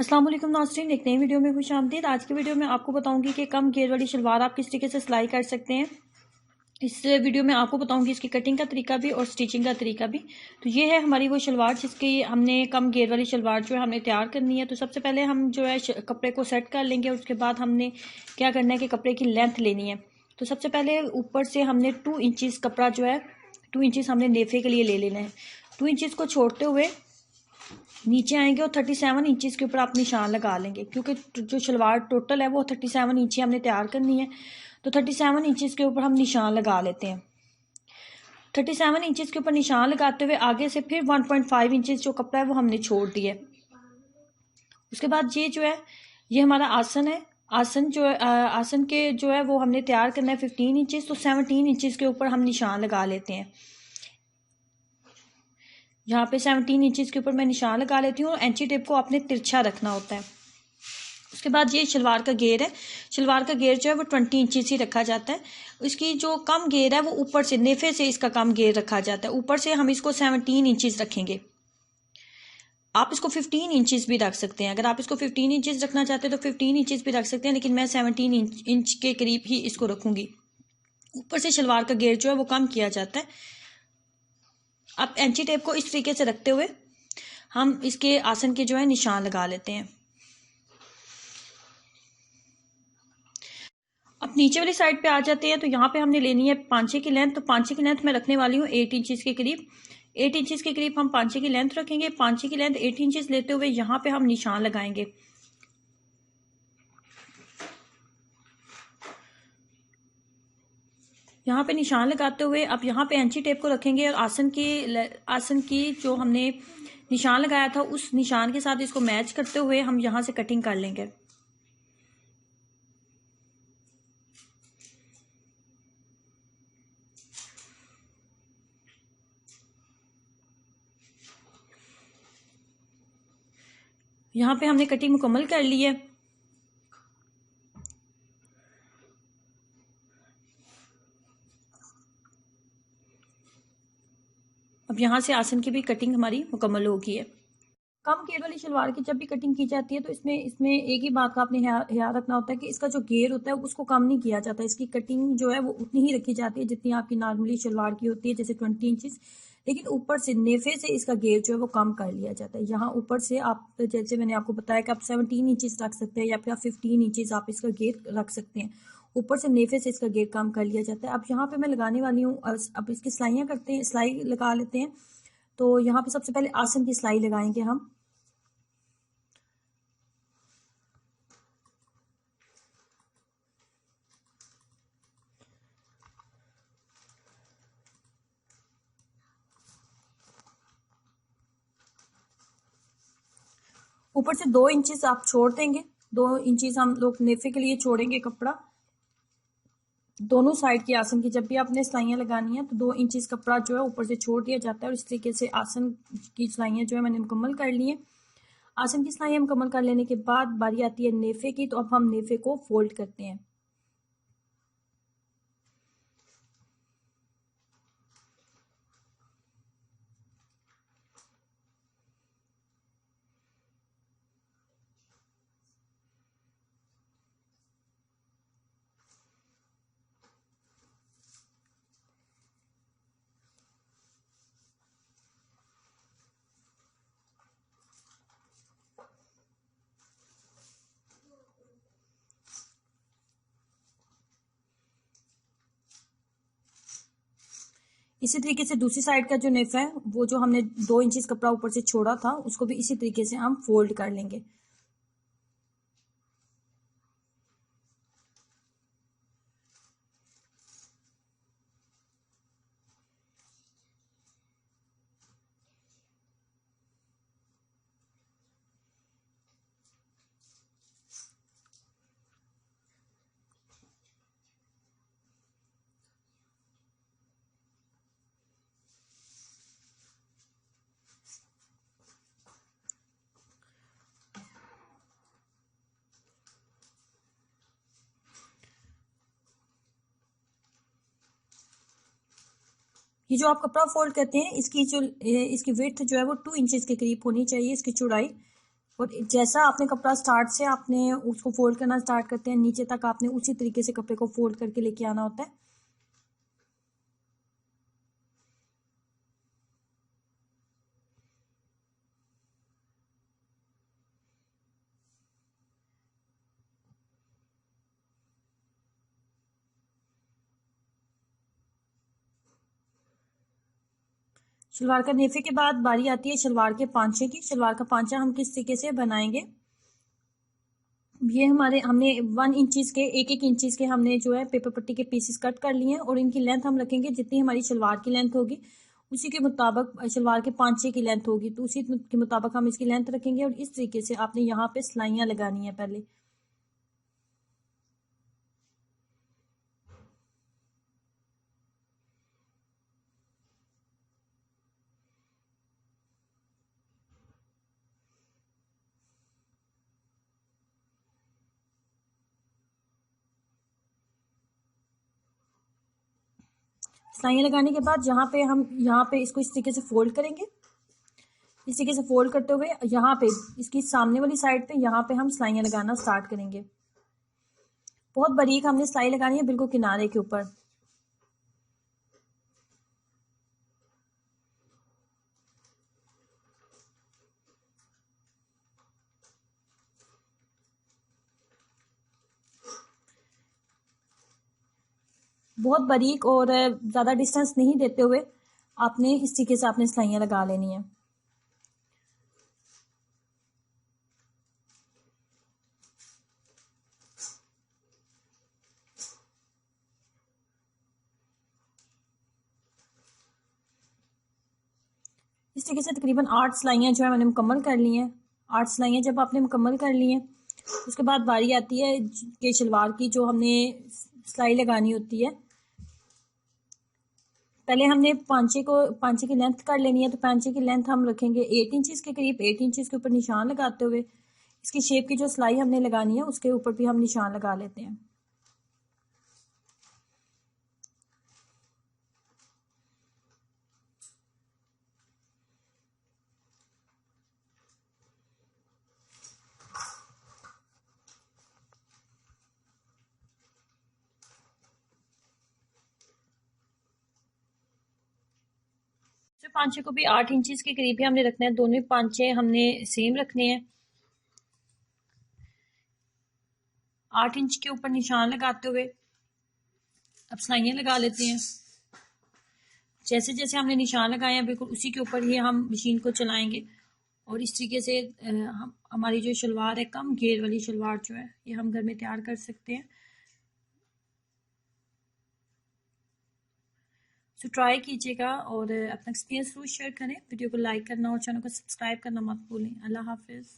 अस्सलाम वालेकुम नाज़रीन, एक नई वीडियो में खुश आमदीद। आज की वीडियो में आपको बताऊंगी कि कम घेर वाली शलवार आप किस तरीके से सिलाई कर सकते हैं। इस वीडियो में आपको बताऊंगी इसकी कटिंग का तरीका भी और स्टिचिंग का तरीका भी। तो ये है हमारी वो शलवार जिसकी हमने कम घेर वाली शलवार जो है हमने तैयार करनी है। तो सबसे पहले हम जो है कपड़े को सेट कर लेंगे और उसके बाद हमने क्या करना है कि कपड़े की लेंथ लेनी है। तो सबसे पहले ऊपर से हमने 2 इंचज़ कपड़ा जो है 2 इंचज़ हमने नेफे के लिए ले लेना है। 2 इंचज़ को छोड़ते हुए नीचे आएंगे और 37 इंचज़ के ऊपर आप निशान लगा लेंगे, क्योंकि जो शलवार टोटल है वो 37 इंच हमने तैयार करनी है। तो 37 इंचज़ के ऊपर हम निशान लगा लेते हैं। 37 इंचज़ के ऊपर निशान लगाते हुए आगे से फिर 1.5 इंचज़ जो कपड़ा है वो हमने छोड़ दिया। उसके बाद ये जो है ये हमारा आसन है। आसन जो है आसन के जो है वो हमने तैयार करना है 15 इंचज़। तो 17 इंचज़ के ऊपर हम निशान लगा लेते हैं। यहाँ पे 17 इंचज़ के ऊपर मैं निशान लगा लेती हूँ और एंची टेप को आपने तिरछा रखना होता है। उसके बाद ये शलवार का घेर है। शलवार का घेर जो है वो 20 इंचज़ ही रखा जाता है। इसकी जो कम घेर है वो ऊपर से नेफे से इसका कम घेर रखा जाता है। ऊपर से हम इसको 17 इंचज़ रखेंगे। आप इसको 15 इंचज़ भी रख सकते हैं। अगर आप इसको 15 इंचज़ रखना चाहते हैं तो 15 इंचज़ भी रख सकते हैं, लेकिन मैं 17 इंच के करीब ही इसको रखूंगी। ऊपर से शलवार का घेर जो है वो कम किया जाता है। अब एंची टेप को इस तरीके से रखते हुए हम इसके आसन के जो है निशान लगा लेते हैं। अब नीचे वाली साइड पे आ जाते हैं। तो यहाँ पे हमने लेनी है पांचे की लेंथ। तो पांचे की लेंथ मैं रखने वाली हूँ 8 इंचज़ के करीब। 8 इंचज़ के करीब हम पांचे की लेंथ रखेंगे। पांचे की लेंथ 8 इंचज़ लेते हुए यहाँ पे हम निशान लगाएंगे। यहाँ पे निशान लगाते हुए अब यहाँ पे एंची टेप को रखेंगे और आसन की जो हमने निशान लगाया था उस निशान के साथ इसको मैच करते हुए हम यहाँ से कटिंग कर लेंगे। यहाँ पे हमने कटिंग मुकम्मल कर ली है। अब यहाँ से आसन की भी कटिंग हमारी मुकम्मल हो गई है। कम घेर वाली शलवार की जब भी कटिंग की जाती है तो इसमें एक ही बात का आपने ख्याल रखना होता है कि इसका जो घेर होता है उसको कम नहीं किया जाता। इसकी कटिंग जो है वो उतनी ही रखी जाती है जितनी आपकी नॉर्मली शलवार की होती है, जैसे 20 इंचज़। लेकिन ऊपर से नेफे से इसका घेर जो है वो कम कर लिया जाता है। यहाँ ऊपर से आप, जैसे मैंने आपको बताया कि आप 17 इंचज़ रख सकते हैं या फिर आप 15 इंचज़ आप इसका घेर रख सकते हैं। ऊपर से नेफे से इसका घेर कम कर लिया जाता है। अब यहाँ पे मैं लगाने वाली हूँ, अब इसकी सिलाइयाँ करते हैं, सिलाई लगा लेते हैं। तो यहाँ पे सबसे पहले आसन की सिलाई लगाएंगे हम। ऊपर से 2 इंचज़ आप छोड़ देंगे। 2 इंचज़ हम लोग नेफे के लिए छोड़ेंगे कपड़ा। दोनों साइड की आसन की जब भी आपने सिलाइयाँ लगानी है तो 2 इंचज़ कपड़ा जो है ऊपर से छोड़ दिया जाता है। और इस तरीके से आसन की सिलाइयाँ जो है मैंने मुकम्मल कर ली है। आसन की सिलाइयाँ मुकम्मल कर लेने के बाद बारी आती है नेफे की। तो अब हम नेफे को फोल्ड करते हैं। इसी तरीके से दूसरी साइड का जो नेफा है वो जो हमने 2 इंचज़ कपड़ा ऊपर से छोड़ा था उसको भी इसी तरीके से हम फोल्ड कर लेंगे। ये जो आप कपड़ा फोल्ड करते हैं इसकी विड्थ जो है वो 2 इंचज़ के करीब होनी चाहिए, इसकी चौड़ाई। और जैसा आपने कपड़ा स्टार्ट से आपने उसको फोल्ड करना स्टार्ट करते हैं नीचे तक, आपने उसी तरीके से कपड़े को फोल्ड करके लेके आना होता है। शलवार का नेफे के बाद बारी आती है शलवार के पांचे की। शलवार का पांचा हम किस तरीके से बनाएंगे, ये हमने 1 इंचेस के 1 इंचेस के हमने जो है पेपर पट्टी के पीसेस कट कर लिए हैं और इनकी लेंथ हम रखेंगे जितनी हमारी शलवार की लेंथ होगी उसी के मुताबिक शलवार के पांचे की लेंथ होगी, तो उसी के मुताबिक हम इसकी लेंथ रखेंगे। और इस तरीके से आपने यहाँ पे सिलाइयाँ लगानी है पहले। सिलाइयाँ लगाने के बाद यहाँ पे इसको इस तरीके से फोल्ड करेंगे। इस तरीके से फोल्ड करते हुए यहाँ पे इसकी सामने वाली साइड पे यहाँ पे हम सिलाइयाँ लगाना स्टार्ट करेंगे। बहुत बारीक हमने सिलाई लगानी है, बिल्कुल किनारे के ऊपर। बहुत बारीक और ज़्यादा डिस्टेंस नहीं देते हुए आपने इस तरीके से आपने सिलाइयाँ लगा लेनी है। इस तरीके से तकरीबन 8 सिलाइयाँ जो है मैंने मुकम्मल कर ली हैं। 8 सिलाइयाँ जब आपने मुकम्मल कर ली हैं उसके बाद बारी आती है कि शलवार की जो हमने सिलाई लगानी होती है। पहले हमने पांचे की लेंथ कर लेनी है, तो पांचे की लेंथ हम रखेंगे 8 इंचेस के करीब। 8 इंचेस के ऊपर निशान लगाते हुए इसकी शेप की जो सिलाई हमने लगानी है उसके ऊपर भी हम निशान लगा लेते हैं। पांचे को भी 8 इंचेस के करीब ही हमने रखना है। दोनों पांचे हमने सेम रखने हैं। 8 इंच के ऊपर निशान लगाते हुए अब सिलाइयाँ लगा लेते हैं। जैसे जैसे हमने निशान लगाए हैं बिल्कुल उसी के ऊपर ही हम मशीन को चलाएंगे और इस तरीके से हमारी जो शलवार है कम घेर वाली शलवार जो है ये हम घर में तैयार कर सकते हैं। सो ट्राई कीजिएगा और अपना एक्सपीरियंस जरूर शेयर करें। वीडियो को लाइक करना और चैनल को सब्सक्राइब करना मत भूलें। अल्लाह हाफिज़।